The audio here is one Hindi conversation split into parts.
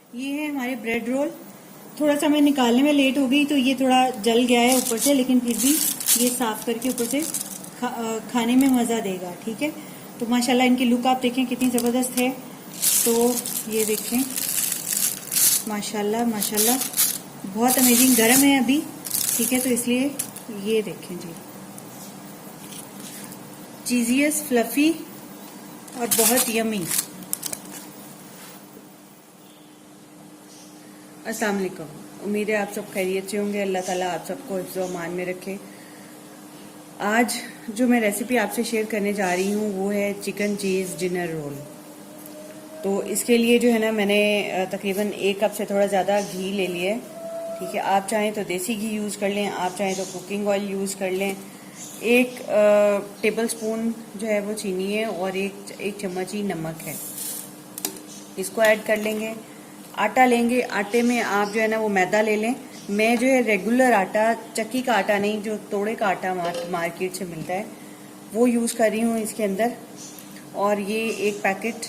ये है हमारे ब्रेड रोल। थोड़ा सा मैं निकालने में लेट हो गई तो ये थोड़ा जल गया है ऊपर से, लेकिन फिर भी ये साफ करके ऊपर से खाने में मज़ा देगा। ठीक है, तो माशाल्लाह इनकी लुक आप देखें कितनी ज़बरदस्त है। तो ये देखें, माशाल्लाह माशाल्लाह बहुत अमेजिंग। गर्म है अभी, ठीक है, तो इसलिए ये देखें जी, चीज़ियस, फ्लफ़ी और बहुत यमी। अस्सलाम वालेकुम, उम्मीद है आप सब खैरियत से होंगे। अल्लाह ताला आप सबको हिफ्ज़ व अमान में रखे। आज जो मैं रेसिपी आपसे शेयर करने जा रही हूँ वो है चिकन चीज़ डिनर रोल। तो इसके लिए जो है ना, मैंने तकरीबन 1 कप से थोड़ा ज़्यादा घी ले लिया है। ठीक है, आप चाहें तो देसी घी यूज़ कर लें, आप चाहें तो कुकिंग ऑयल यूज़ कर लें। 1 टेबल स्पून जो है वो चीनी है और एक चम्मच ही नमक है। इसको ऐड कर लेंगे। आटा लेंगे, आटे में आप जो है ना वो मैदा ले लें। मैं जो है रेगुलर आटा, चक्की का आटा नहीं, जो तोड़े का आटा मार्केट से मिलता है वो यूज़ कर रही हूँ इसके अंदर। और ये 1 पैकेट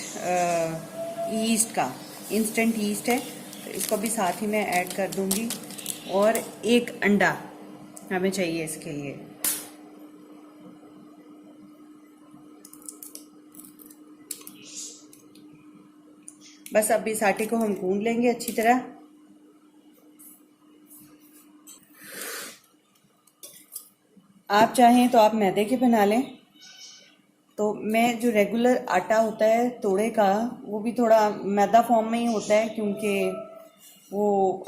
ईस्ट का, इंस्टेंट ईस्ट है, तो इसको भी साथ ही मैं ऐड कर दूंगी। और 1 अंडा हमें चाहिए इसके लिए। बस अब इस आटे को हम गूंद लेंगे अच्छी तरह। आप चाहें तो आप मैदे के बना लें। तो मैं जो रेगुलर आटा होता है तोड़े का, वो भी थोड़ा मैदा फॉर्म में ही होता है, क्योंकि वो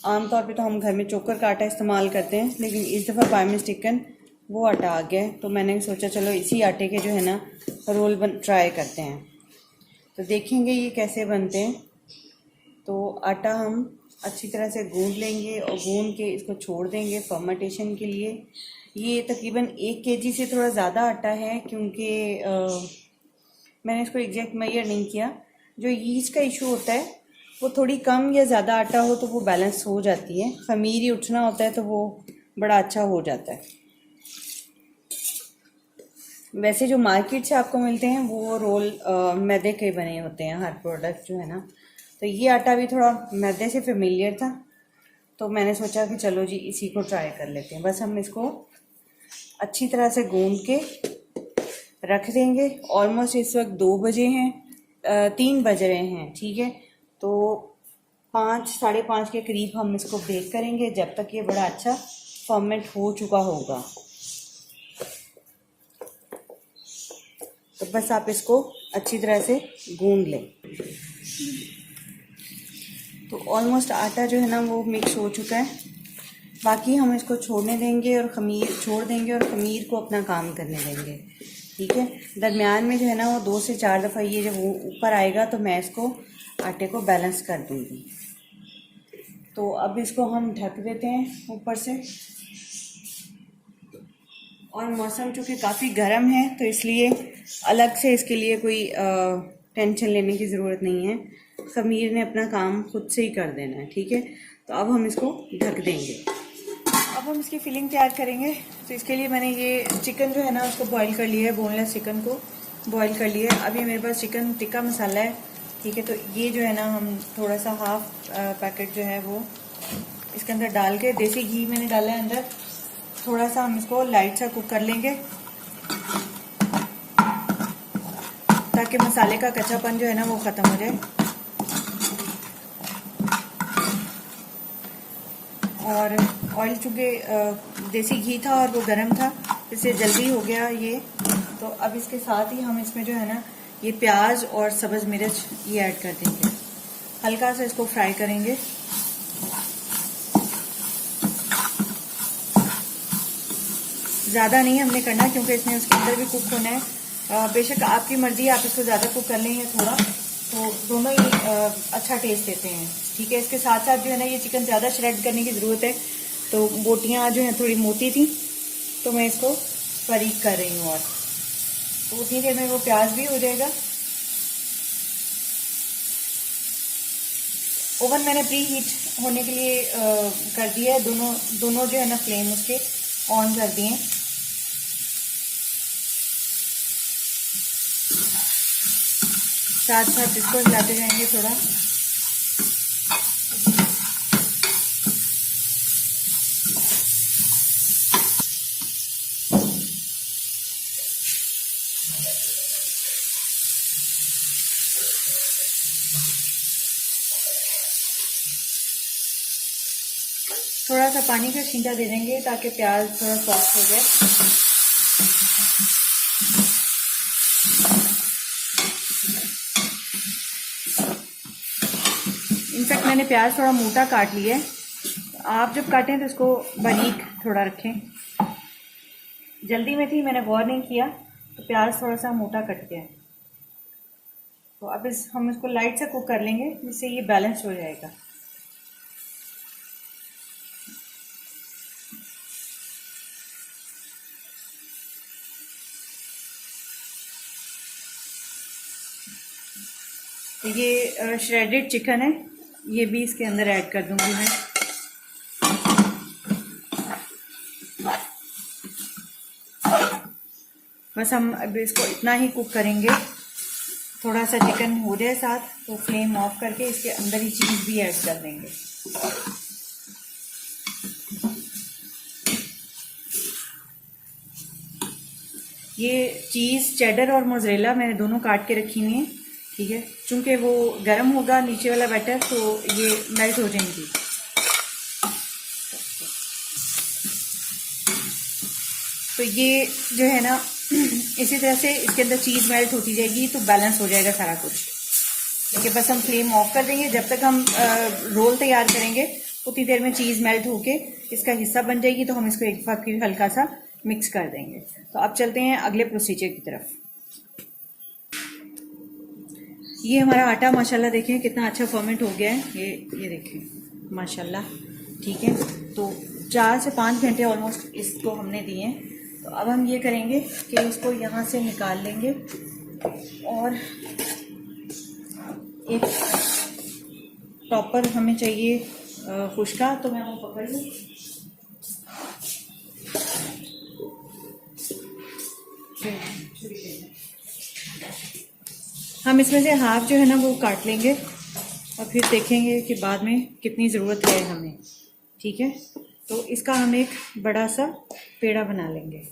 आमतौर पे तो हम घर में चोकर का आटा इस्तेमाल करते हैं, लेकिन इस दफ़ा बाय मिस्टेकन वो आटा आ गया है, तो मैंने सोचा चलो इसी आटे के जो है ना रोल ट्राई करते हैं। तो देखेंगे ये कैसे बनते हैं। तो आटा हम अच्छी तरह से गूंद लेंगे और गूंद के इसको छोड़ देंगे फर्मेंटेशन के लिए। ये तकरीबन 1 केजी से थोड़ा ज़्यादा आटा है, क्योंकि मैंने इसको एग्जैक्ट मेजर नहीं किया। जो यीस्ट का इशू होता है वो थोड़ी कम या ज़्यादा आटा हो तो वो बैलेंस हो जाती है। खमीर ही उठना होता है तो वो बड़ा अच्छा हो जाता है। वैसे जो मार्केट से आपको मिलते हैं वो रोल मैदे के बने होते हैं, हर प्रोडक्ट जो है ना। तो ये आटा भी थोड़ा मैदे से फेमिलियर था, तो मैंने सोचा कि चलो जी इसी को ट्राई कर लेते हैं। बस हम इसको अच्छी तरह से गूंद के रख देंगे। ऑलमोस्ट इस वक्त 2 बजे हैं, 3 बज रहे हैं, ठीक है। तो 5, साढ़े 5 के करीब हम इसको बेक करेंगे, जब तक ये बड़ा अच्छा फर्मेंट हो चुका होगा। तो बस आप इसको अच्छी तरह से गूंद लें। तो ऑलमोस्ट आटा जो है ना वो मिक्स हो चुका है। बाकी हम इसको छोड़ने देंगे और खमीर छोड़ देंगे और खमीर को अपना काम करने देंगे, ठीक है। दरमियान में जो है ना वो 2 से 4 दफ़ा ये जब वो ऊपर आएगा तो मैं इसको आटे को बैलेंस कर दूंगी। तो अब इसको हम ढक देते हैं ऊपर से। और मौसम चूँकि काफ़ी गर्म है तो इसलिए अलग से इसके लिए कोई टेंशन लेने की ज़रूरत नहीं है। खमीर ने अपना काम खुद से ही कर देना है, ठीक है। तो अब हम इसको ढक देंगे। अब हम इसकी फिलिंग तैयार करेंगे। तो इसके लिए मैंने ये चिकन जो है ना उसको बॉईल कर लिया है, बोनलेस चिकन को बॉईल कर लिया है। अब ये मेरे पास चिकन टिक्का मसाला है, ठीक है। तो ये जो है ना हम थोड़ा सा हाफ पैकेट जो है वो इसके अंदर डाल के, देसी घी मैंने डाला है अंदर, थोड़ा सा हम इसको लाइट सा कुक कर लेंगे ताकि मसाले का कच्चापन जो है ना वो ख़त्म हो जाए। और ऑयल चूँकि देसी घी था और वो गर्म था, इससे जल्दी हो गया ये। तो अब इसके साथ ही हम इसमें जो है ना ये प्याज और सब्ज़ मिर्च ये ऐड कर देंगे। हल्का सा इसको फ्राई करेंगे। ज़्यादा नहीं हमने करना, क्योंकि इसमें उसके अंदर भी कुक होना है। बेशक आपकी मर्ज़ी है, आप इसको ज़्यादा कुक कर लें या थोड़ा, तो दोनों ही अच्छा टेस्ट देते हैं, ठीक है। इसके साथ साथ जो है ना ये चिकन ज़्यादा श्रेड करने की ज़रूरत है। तो बोटियाँ जो हैं थोड़ी मोटी थी तो मैं इसको बारीक कर रही हूँ। और तो उतनी देर में वो प्याज भी हो जाएगा। ओवन मैंने प्री हीट होने के लिए कर दिया है। दोनों जो है ना फ्लेम उसके ऑन कर दिए। साथ साथ इसको हिलाते जाएंगे थोड़ा। थोड़ा सा पानी का छींटा दे देंगे ताकि प्याज थोड़ा सॉफ्ट हो जाए। इनफैक्ट मैंने प्याज थोड़ा मोटा काट लिया है, आप जब काटें तो इसको बारीक थोड़ा रखें। जल्दी में थी, मैंने गौर नहीं किया, तो प्याज थोड़ा सा मोटा कट गया है। तो अब हम इसको लाइट से कुक कर लेंगे, जिससे ये बैलेंस हो जाएगा। तो ये श्रेडेड चिकन है, ये भी इसके अंदर ऐड कर दूंगी मैं। बस हम अब इसको इतना ही कुक करेंगे, थोड़ा सा चिकन हो जाए साथ, तो फ्लेम ऑफ करके इसके अंदर ही चीज़ भी ऐड कर देंगे। ये चीज़ चेडर और मोज़रेला मैंने दोनों काट के रखी हुई है, ठीक है, चूंकि वो गर्म होगा नीचे वाला बैटर, तो ये मेल्ट हो जाएंगी। तो ये जो है ना, इसी तरह से इसके अंदर चीज़ मेल्ट होती जाएगी, तो बैलेंस हो जाएगा सारा कुछ। देखिए, बस हम फ्लेम ऑफ कर देंगे। जब तक हम रोल तैयार करेंगे उतनी देर में चीज़ मेल्ट होके इसका हिस्सा बन जाएगी, तो हम इसको एक बार फिर हल्का सा मिक्स कर देंगे। तो अब चलते हैं अगले प्रोसीजर की तरफ। ये हमारा आटा माशाल्लाह देखें कितना अच्छा फर्मेंट हो गया है। ये देखें माशाल्लाह, ठीक है। तो 4 से 5 घंटे ऑलमोस्ट इसको हमने दिए हैं। तो अब हम ये करेंगे कि इसको यहाँ से निकाल लेंगे और एक टॉपर हमें चाहिए खुश्का, तो मैं वो पकड़ लूँ। हम इसमें से हाफ जो है ना वो काट लेंगे और फिर देखेंगे कि बाद में कितनी ज़रूरत है हमें, ठीक है। तो इसका हम एक बड़ा सा पेड़ा बना लेंगे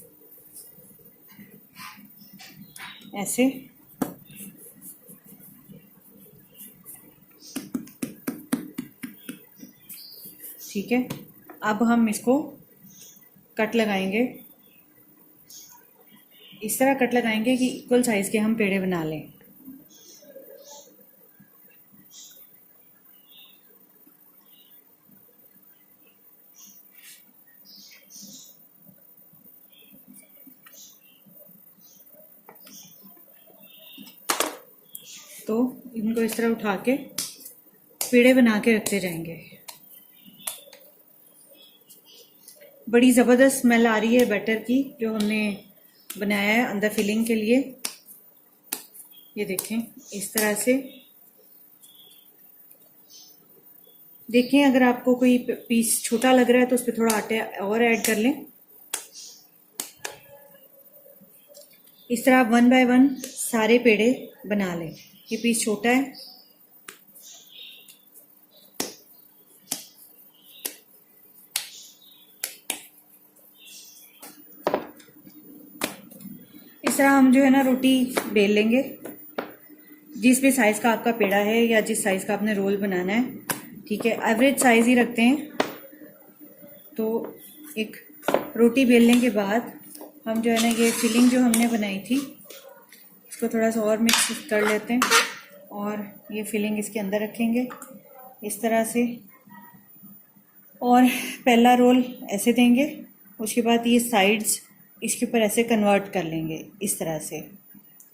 ऐसे। ठीक है, अब हम इसको कट लगाएंगे, इस तरह कट लगाएंगे कि इक्वल साइज़ के हम पेड़े बना लें। तो इनको इस तरह उठा के पेड़े बना के रखते जाएंगे। बड़ी ज़बरदस्त स्मेल आ रही है बैटर की जो हमने बनाया है अंदर फिलिंग के लिए। ये देखें, इस तरह से देखें। अगर आपको कोई पीस छोटा लग रहा है तो उस पर थोड़ा आटे और ऐड कर लें। इस तरह आप 1 बाय 1 सारे पेड़े बना लें। ये पीस छोटा है, इस तरह हम जो है ना रोटी बेल लेंगे। जिस भी साइज़ का आपका पेड़ा है या जिस साइज़ का आपने रोल बनाना है, ठीक है, एवरेज साइज़ ही रखते हैं। तो एक रोटी बेलने के बाद हम जो है ना ये फिलिंग जो हमने बनाई थी इसको थोड़ा सा और मिक्स कर लेते हैं और ये फिलिंग इसके अंदर रखेंगे इस तरह से। और पहला रोल ऐसे देंगे, उसके बाद ये साइड्स इसके ऊपर ऐसे कन्वर्ट कर लेंगे इस तरह से,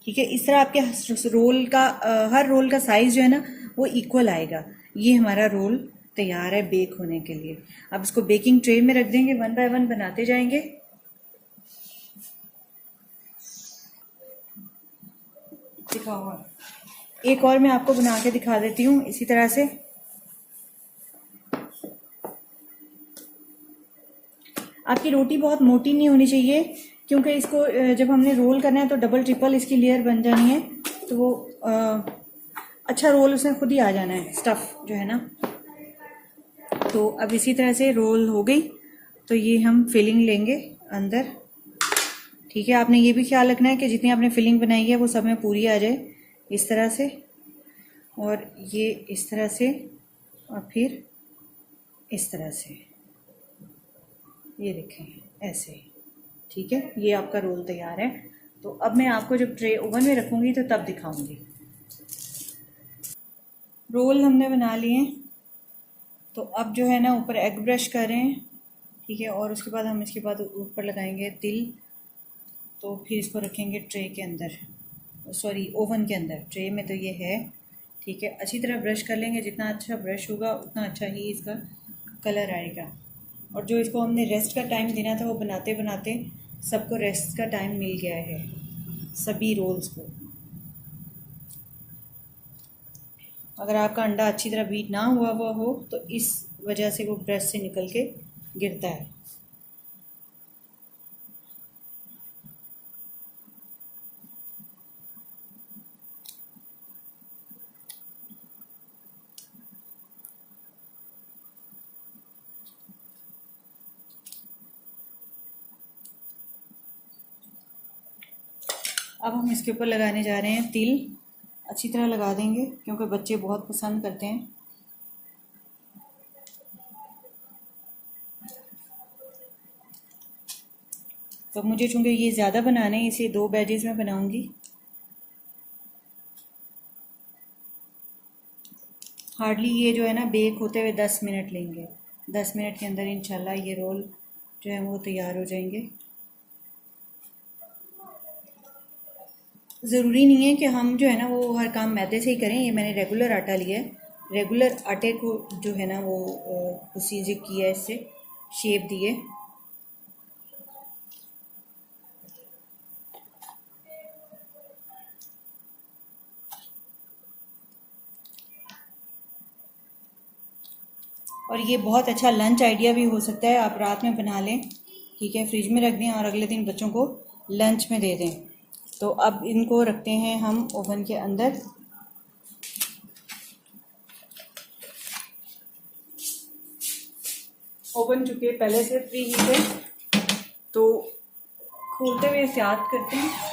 ठीक है। इस तरह आपके रोल का हर रोल का साइज़ जो है ना वो इक्वल आएगा। ये हमारा रोल तैयार है बेक होने के लिए। अब इसको बेकिंग ट्रे में रख देंगे, 1 बाय 1 बनाते जाएंगे। एक और मैं आपको बना के दिखा देती हूँ इसी तरह से। आपकी रोटी बहुत मोटी नहीं होनी चाहिए, क्योंकि इसको जब हमने रोल करना है तो डबल ट्रिपल इसकी लेयर बन जानी है, तो वो अच्छा रोल उसमें खुद ही आ जाना है, स्टफ़ जो है ना। तो अब इसी तरह से रोल हो गई, तो ये हम फिलिंग लेंगे अंदर, ठीक है। आपने ये भी ख्याल रखना है कि जितनी आपने फिलिंग बनाई है वो सब में पूरी आ जाए इस तरह से, और ये इस तरह से और फिर इस तरह से, ये देखें ऐसे, ठीक है। ये आपका रोल तैयार है। तो अब मैं आपको जब ट्रे ओवन में रखूँगी तो तब दिखाऊंगी। रोल हमने बना लिए, तो अब जो है ना ऊपर एग ब्रश करें, ठीक है। और उसके बाद हम इसके बाद ऊपर लगाएंगे तिल। तो फिर इसको रखेंगे ट्रे के अंदर, सॉरी ओवन के अंदर। ट्रे में तो ये है, ठीक है। अच्छी तरह ब्रश कर लेंगे, जितना अच्छा ब्रश होगा उतना अच्छा ही इसका कलर आएगा। और जो इसको हमने रेस्ट का टाइम देना था वो बनाते बनाते सबको रेस्ट का टाइम मिल गया है, सभी रोल्स को। अगर आपका अंडा अच्छी तरह बीट ना हुआ हो तो इस वजह से वो ब्रश से निकल के गिरता है। अब हम इसके ऊपर लगाने जा रहे हैं तिल। अच्छी तरह लगा देंगे क्योंकि बच्चे बहुत पसंद करते हैं। तो मुझे चूँकि ये ज़्यादा बनाने हैं, इसे 2 बैचेस में बनाऊंगी। हार्डली ये जो है ना बेक होते हुए 10 मिनट लेंगे। 10 मिनट के अंदर इंशाल्लाह ये रोल जो है वो तैयार हो जाएंगे। ज़रूरी नहीं है कि हम जो है ना वो हर काम मैदे से ही करें। ये मैंने रेगुलर आटा लिया है, रेगुलर आटे को जो है ना वो उसी जो किया है, इससे शेप दिए। और ये बहुत अच्छा लंच आइडिया भी हो सकता है। आप रात में बना लें, ठीक है, फ्रिज में रख दें और अगले दिन बच्चों को लंच में दे दें। तो अब इनको रखते हैं हम ओवन के अंदर। ओवन चूँकि पहले से प्री हीट है तो खोलते हुए एहतियात करते हैं।